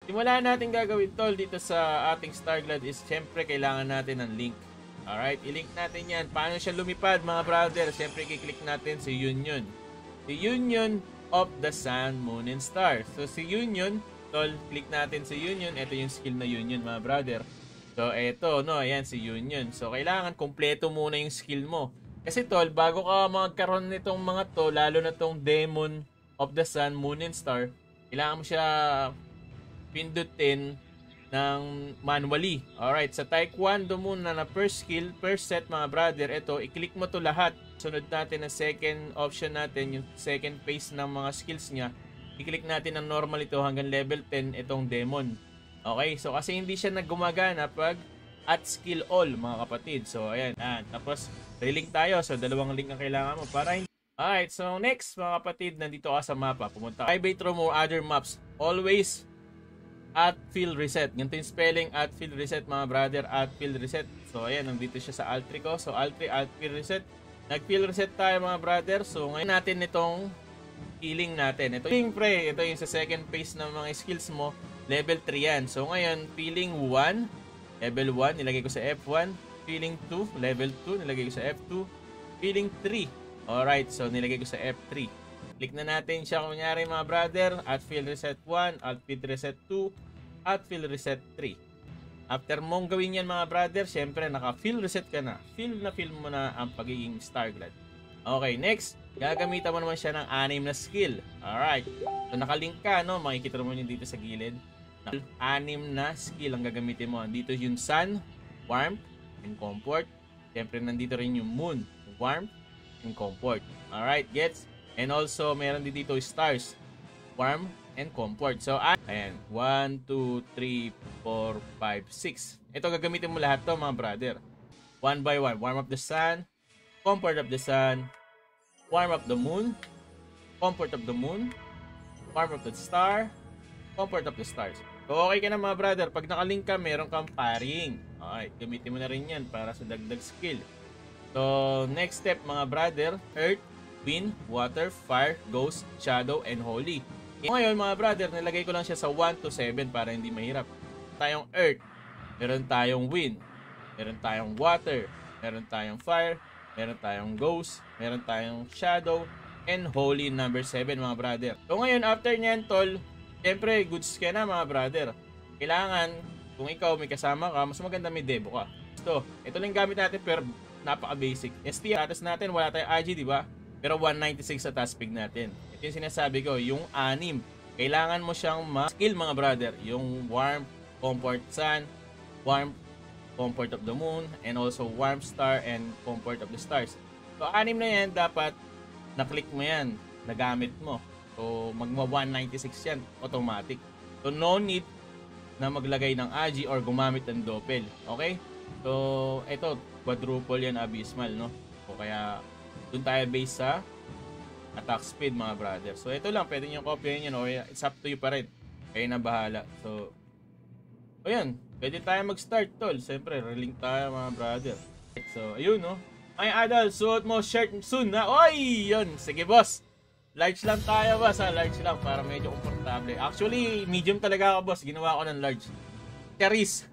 Simula natin gagawin tol dito sa ating Starglad is syempre kailangan natin ng link. Alright, i-link natin yan. Paano siya lumipad mga brother? Syempre i-click natin si Union. Si Union of the Sun, Moon, and Star. So si Union, tol, click natin si Union. Ito yung skill na Union mga brother. So ito, no, ayan si Union. So kailangan kumpleto muna yung skill mo. Kasi tol, bago ka magkaroon nitong mga to, lalo na tong Demon of the Sun, Moon, and Star, kailangan mo siya pindutin ng manually. Alright, sa taekwondo muna na per skill, per set mga brother, ito, i-click mo to lahat. Sunod natin ang second option natin, yung second phase ng mga skills niya. I-click natin ang normal ito hanggang level 10 itong demon. Okay, so kasi hindi siya naggumagana pag at skill all mga kapatid. So ayan, tapos relink tayo. So dalawang link ang kailangan mo para hindi. Alright, so next mga kapatid, nandito ka sa mapa. Pumunta ka. Private room or other maps. Always at field reset. Ganito yung spelling, at field reset mga brother, at field reset. So ayan, nandito siya sa Alt3 ko. So Alt3, at field reset. Nag-field reset tayo mga brother. So ngayon natin itong healing natin. Ito yung pre, ito yung sa second phase ng mga skills mo. Level 3 yan. So ngayon, feeling 1, level 1, nilagay ko sa F1. Feeling 2, level 2, nilagay ko sa F2. Feeling 3. Alright, so nilagay ko sa F3. Click na natin siya kunyari mga brother. At field reset 1, at field reset 2, at field reset 3. After mong gawin yan mga brother, syempre naka-field reset ka na. Feel mo na ang pagiging Starglad. Okay, next. Gagamitan mo naman siya ng 6 na skill. Alright. So nakalink ka, no? Makikita mo yun dito sa gilid. 6 na skill ang gagamitin mo. Dito yung Sun, Warmth, and Comfort. Syempre nandito rin yung Moon, Warmth, and Comfort. Alright, gets? And also, meron din dito stars, warm, and comfort. So, ayan. 1, 2, 3, 4, 5, 6. Ito gagamitin mo lahat to mga brother. 1 by 1. Warm of the sun, comfort of the sun, warm of the moon, comfort of the moon, warm of the star, comfort of the stars. So, okay ka na mga brother. Pag nakalink ka, meron kang pairing. Okay, gamitin mo na rin yan para sa dagdag skill. So, next step mga brother, earth, wind, water, fire, ghost, shadow, and holy. Ngayon mga brother, nilagay ko lang siya sa 1 to 7 para hindi mahirap. Tayong earth, meron tayong wind, meron tayong water, meron tayong fire, meron tayong ghost, meron tayong shadow, and holy number 7 mga brother. So ngayon after nyan tol, syempre goods ka na mga brother. Kailangan, kung ikaw may kasama ka, mas maganda may debo ka. So, ito lang gamit natin pero napaka basic. ST, atas natin, wala tayong IG, di ba? Pero 196 sa task speed natin. Ito yung sinasabi ko, yung 6. Kailangan mo siyang ma-skill mga brother. Yung warm, comfort sun, warm, comfort of the moon, and also warm star and comfort of the stars. So 6 na yan, dapat na-click mo yan, nagamit mo. So magma 196 yan, automatic. So no need na maglagay ng AG or gumamit ng doppel. Okay? So ito, quadruple yan, abysmal, no? O kaya doon tayo base sa attack speed mga brother. So ito lang, pwede nyo copyin yan o it's up to you pa rin. Kayo na bahala. So ayun, pwede tayo mag-start tol. Siyempre, relink tayo mga brother. So ayun no. Ay Adal, suot mo shirt soon na. Oy! Yun, sige boss. Large lang tayo boss ha. Large lang para medyo komportable. Actually, medium talaga ako boss. Ginawa ko ng large. Charis.